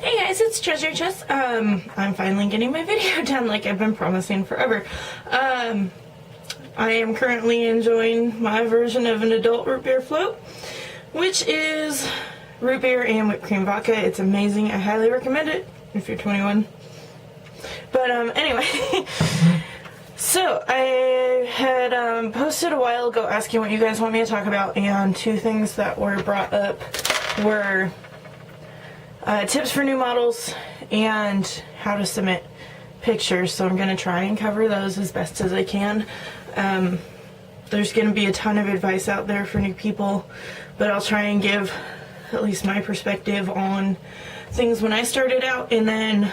Hey guys, it's Treasure Chest. I'm finally getting my video done like I've been promising forever. I am currently enjoying my version of an adult root beer float, which is root beer and whipped cream vodka. It's amazing. I highly recommend it if you're 21. But anyway, so I had posted a while ago asking what you guys want me to talk about, and two things that were brought up were tips for new models and how to submit pictures. So I'm going to try and cover those as best as I can. There's going to be a ton of advice out there for new people, but I'll try and give at least my perspective on things when I started out. And then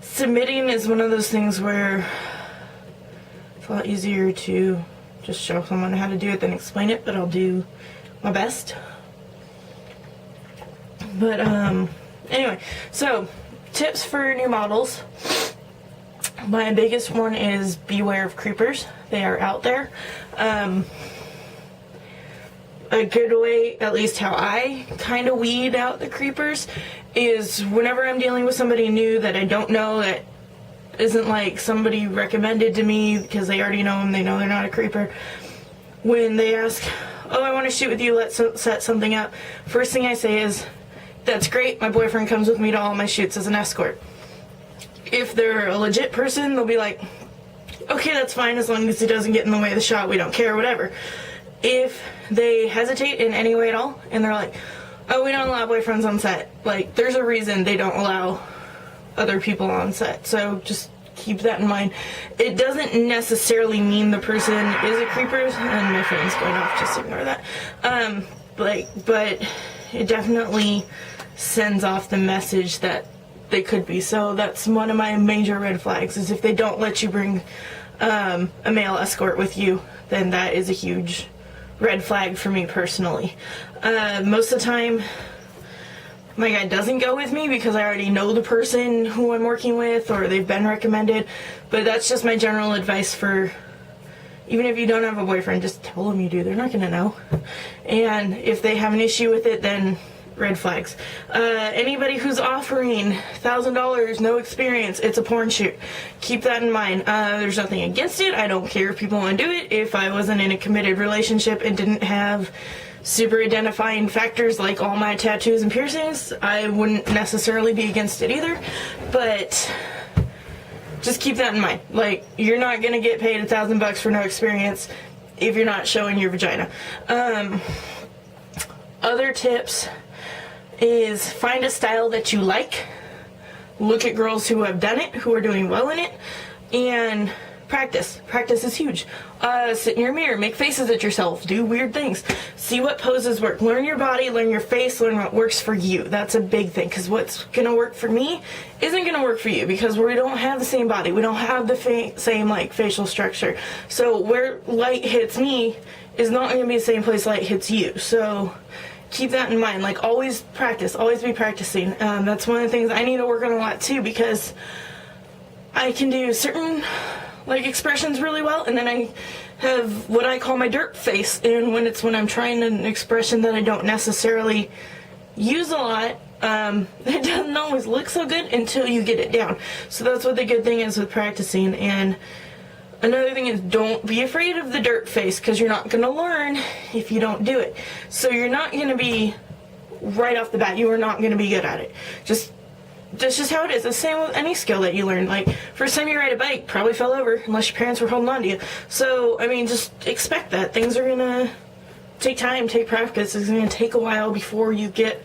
submitting is one of those things where it's a lot easier to just show someone how to do it than explain it, but I'll do my best. But anyway, so tips for new models. My biggest one is beware of creepers. They are out there. A good way, at least how I kind of weed out the creepers, is whenever I'm dealing with somebody new that I don't know, that isn't like somebody recommended to me because they already know them, they know they're not a creeper. When they ask, oh, I want to shoot with you, let's set something up, first thing I say is, that's great, my boyfriend comes with me to all my shoots as an escort. If they're a legit person, they'll be like, okay, that's fine, as long as he doesn't get in the way of the shot, we don't care, whatever. If they hesitate in any way at all, and they're like, oh, we don't allow boyfriends on set, like, there's a reason they don't allow other people on set, so just keep that in mind. It doesn't necessarily mean the person is a creeper, and my phone's going off, just ignore that. But it definitely sends off the message that they could be. So that's one of my major red flags, is if they don't let you bring a male escort with you, then that is a huge red flag for me personally. Most of the time my guy doesn't go with me because I already know the person who I'm working with, or they've been recommended, but that's just my general advice for, even if you don't have a boyfriend, just tell them you do. They're not going to know. And if they have an issue with it, then red flags. Anybody who's offering $1,000, no experience, it's a porn shoot. Keep that in mind. There's nothing against it. I don't care if people want to do it. If I wasn't in a committed relationship and didn't have super identifying factors like all my tattoos and piercings, I wouldn't necessarily be against it either. But just keep that in mind. Like, you're not gonna get paid $1,000 for no experience if you're not showing your vagina. Other tips is find a style that you like. Look at girls who have done it, who are doing well in it, and practice. Practice is huge. Sit in your mirror, make faces at yourself, do weird things, see what poses work, learn your body, learn your face, learn what works for you. That's a big thing, because what's gonna work for me isn't gonna work for you, because we don't have the same body, we don't have the same like facial structure. So where light hits me is not gonna be the same place light hits you. So keep that in mind. Like, always practice, always be practicing. That's one of the things I need to work on a lot too, because I can do certain like expressions really well, and then I have what I call my dirt face, and when I'm trying an expression that I don't necessarily use a lot, it doesn't always look so good until you get it down. So that's what the good thing is with practicing. And another thing is, don't be afraid of the dirt face, because you're not going to learn if you don't do it. So you're not going to be, right off the bat, you are not going to be good at it. That's just how it is. The same with any skill that you learn. Like, first time you ride a bike, probably fell over, unless your parents were holding on to you. So, I mean, just expect that. Things are going to take time, take practice. It's going to take a while before you get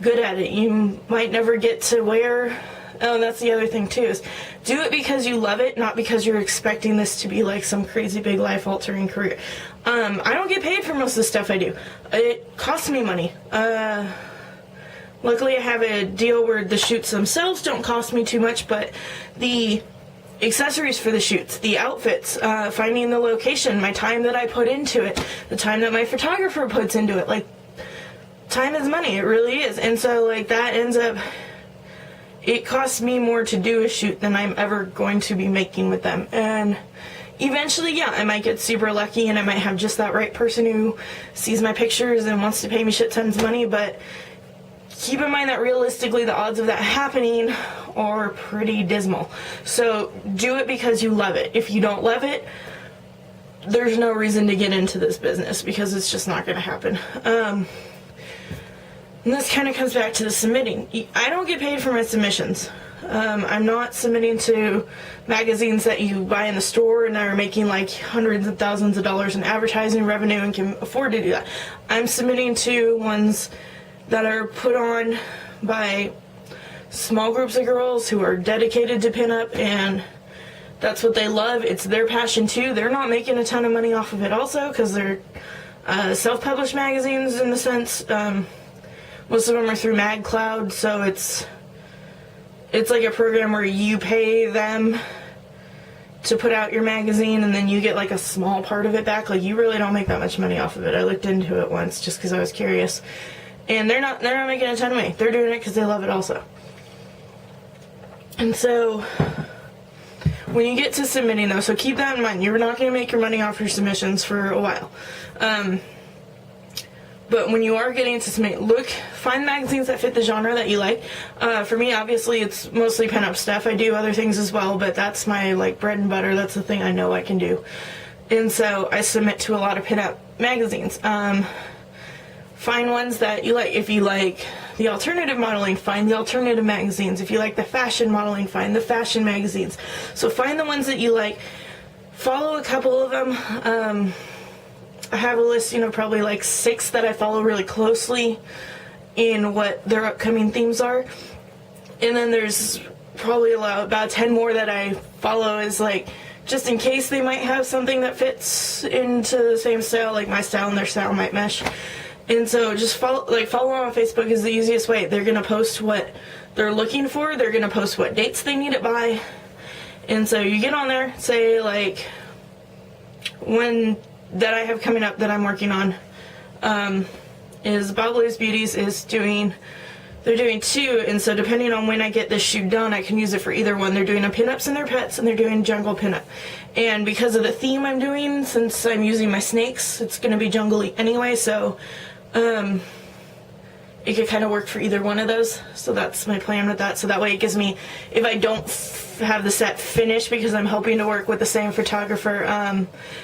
good at it. You might never get to where... Oh, that's the other thing too, is do it because you love it, not because you're expecting this to be like some crazy big life-altering career. I don't get paid for most of the stuff I do. It costs me money. Luckily I have a deal where the shoots themselves don't cost me too much, but the accessories for the shoots, the outfits, finding the location, my time that I put into it, the time that my photographer puts into it, like, time is money, it really is. And so, like, that ends up, it costs me more to do a shoot than I'm ever going to be making with them. And eventually, yeah, I might get super lucky and I might have just that right person who sees my pictures and wants to pay me shit tons of money, but keep in mind that realistically the odds of that happening are pretty dismal. So do it because you love it. If you don't love it, there's no reason to get into this business because it's just not going to happen. And this kind of comes back to the submitting. I don't get paid for my submissions. I'm not submitting to magazines that you buy in the store and are making like hundreds of thousands of dollars in advertising revenue and can afford to do that. I'm submitting to ones that are put on by small groups of girls who are dedicated to pinup, and that's what they love. It's their passion too. They're not making a ton of money off of it also because they're self-published magazines in the sense. Most of them are through MagCloud, so it's like a program where you pay them to put out your magazine and then you get like a small part of it back. Like, you really don't make that much money off of it. I looked into it once just because I was curious. And they're not making a ton of money. They're doing it because they love it also. And so when you get to submitting though, so keep that in mind. You're not going to make your money off your submissions for a while. But when you are getting to submit, find magazines that fit the genre that you like. For me, obviously, it's mostly pinup stuff. I do other things as well, but that's my like bread and butter. That's the thing I know I can do. And so I submit to a lot of pinup magazines. Find ones that you like. If you like the alternative modeling, find the alternative magazines. If you like the fashion modeling, find the fashion magazines. So find the ones that you like. Follow a couple of them. I have a listing of probably like 6 that I follow really closely in what their upcoming themes are. And then there's probably about 10 more that I follow as like, just in case they might have something that fits into the same style, like my style and their style might mesh. And so just follow on Facebook is the easiest way. They're going to post what they're looking for. They're going to post what dates they need it by. And so you get on there, say like, when that I have coming up that I'm working on is Bob Lou's Beauties they're doing 2, and so depending on when I get this shoot done, I can use it for either one. They're doing a pinups and their pets, and they're doing jungle pinup. And because of the theme I'm doing, since I'm using my snakes, it's going to be jungly anyway, so it could kind of work for either one of those. So that's my plan with that. So that way it gives me, if I don't have the set finished, because I'm hoping to work with the same photographer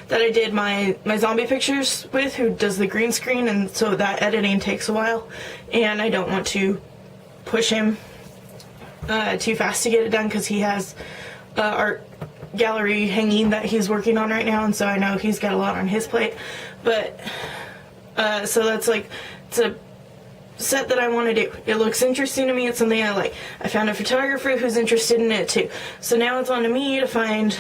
that I did my zombie pictures with, who does the green screen, and so that editing takes a while, and I don't want to push him too fast to get it done because he has art gallery hanging that he's working on right now, and so I know he's got a lot on his plate. But so that's like, it's a set that I want to do. It looks interesting to me. It's something I like. I found a photographer who's interested in it too. So now it's on to me to find,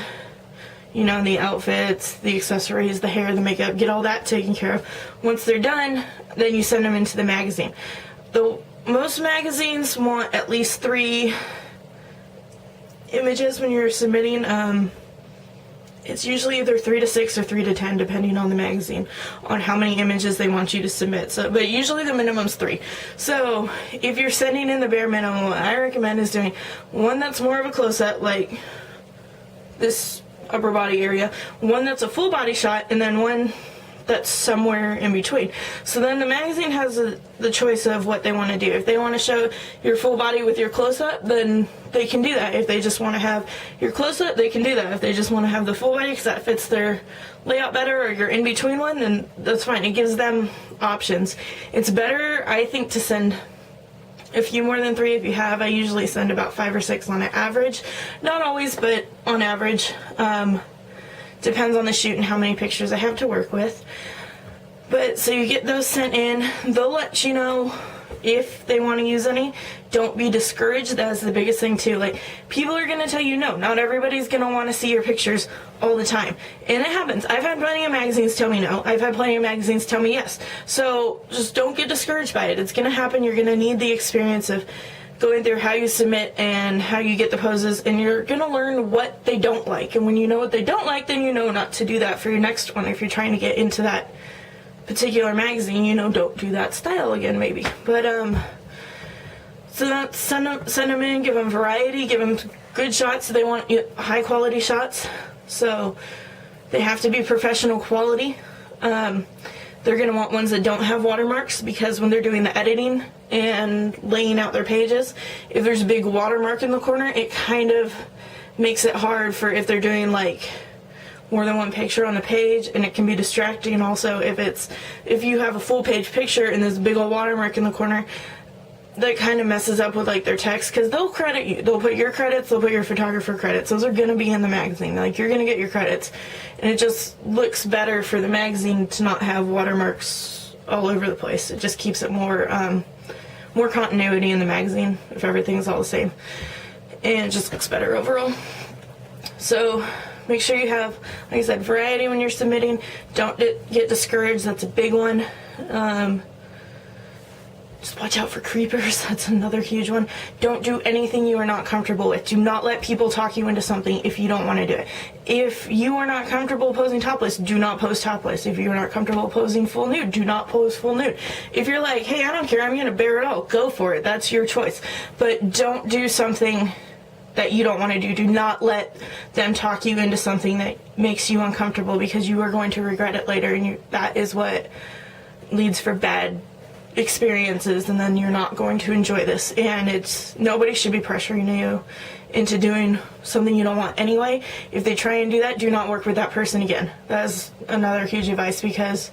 the outfits, the accessories, the hair, the makeup, get all that taken care of. Once they're done, then you send them into the magazine. Most magazines want at least 3 images when you're submitting. It's usually either 3 to 6 or 3 to 10, depending on the magazine, on how many images they want you to submit. So, but usually the minimum's 3. So if you're sending in the bare minimum, what I recommend is doing one that's more of a close-up, like this upper body area, one that's a full body shot, and then one that's somewhere in between. So then the magazine has the choice of what they want to do. If they want to show your full body with your close-up, then they can do that. If they just want to have your close-up, they can do that. If they just want to have the full body because that fits their layout better, or your in-between one, then that's fine. It gives them options. It's better, I think, to send a few more than 3 if you have. I usually send about 5 or 6 on an average. Not always, but on average. Depends on the shoot and how many pictures I have to work with. But so you get those sent in. They'll let you know if they want to use any. Don't be discouraged. That's the biggest thing too. Like, people are going to tell you no. Not everybody's going to want to see your pictures all the time. And it happens. I've had plenty of magazines tell me no. I've had plenty of magazines tell me yes. So just don't get discouraged by it. It's going to happen. You're going to need the experience of going through how you submit and how you get the poses, and you're going to learn what they don't like. And when you know what they don't like, then you know not to do that for your next one. If you're trying to get into that particular magazine, don't do that style again, maybe. But so that send them in, give them variety, give them good shots. They want high quality shots, so they have to be professional quality. they're going to want ones that don't have watermarks, because when they're doing the editing and laying out their pages, if there's a big watermark in the corner, it kind of makes it hard for if they're doing like more than one picture on a page, and it can be distracting. And also if you have a full page picture and there's a big old watermark in the corner, that kind of messes up with like their text, because they'll credit you. They'll put your credits, they'll put your photographer credits. Those are going to be in the magazine. Like, you're going to get your credits, and it just looks better for the magazine to not have watermarks all over the place. It just keeps it more continuity in the magazine if everything's all the same, and it just looks better overall. So make sure you have, like I said, variety when you're submitting. Don't get discouraged. That's a big one. Just watch out for creepers. That's another huge one. Don't do anything you are not comfortable with. Do not let people talk you into something if you don't want to do it. If you are not comfortable posing topless, do not pose topless. If you're not comfortable posing full nude, do not pose full nude. If you're like, hey, I don't care, I'm going to bear it all, go for it. That's your choice. But don't do something that you don't want to do. Do not let them talk you into something that makes you uncomfortable, because you are going to regret it later, and that is what leads for bad experiences, and then you're not going to enjoy this. And nobody should be pressuring you into doing something you don't want anyway. If they try and do that, do not work with that person again. That is another huge advice, because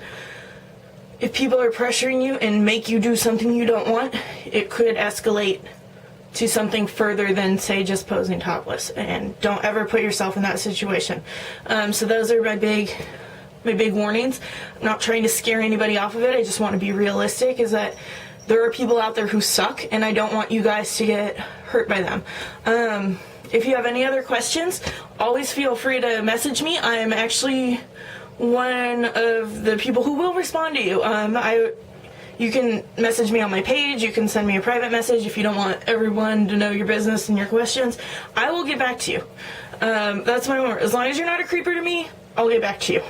if people are pressuring you and make you do something you don't want, it could escalate to something further than, say, just posing topless. And don't ever put yourself in that situation. So those are my big warnings. I'm not trying to scare anybody off of it. I just want to be realistic, is that there are people out there who suck, and I don't want you guys to get hurt by them. If you have any other questions, always feel free to message me. I am actually one of the people who will respond to you. You can message me on my page. You can send me a private message if you don't want everyone to know your business and your questions. I will get back to you. That's my word. As long as you're not a creeper to me, I'll get back to you.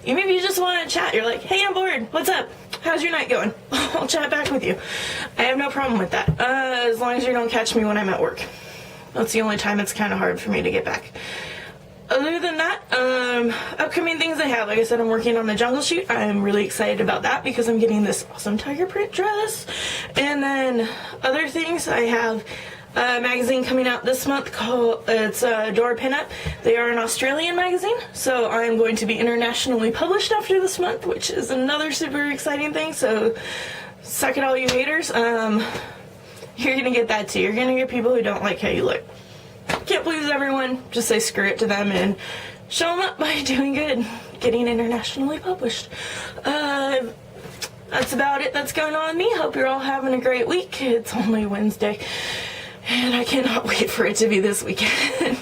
Even if you just want to chat, you're like, hey, I'm bored. What's up? How's your night going? I'll chat back with you. I have no problem with that. As long as you don't catch me when I'm at work. That's the only time it's kind of hard for me to get back. Other than that, upcoming things I have, like I said, I'm working on the jungle shoot. I'm really excited about that, because I'm getting this awesome tiger print dress. And then other things, I have a magazine coming out this month called, it's Door Pinup. They are an Australian magazine, so I'm going to be internationally published after this month, which is another super exciting thing. So suck it, all you haters. You're gonna get that too. You're gonna get people who don't like how you look. Can't please everyone. Just say screw it to them and show them up by doing good, getting internationally published. That's about it that's going on with me. Hope you're all having a great week. It's only Wednesday, and I cannot wait for it to be this weekend.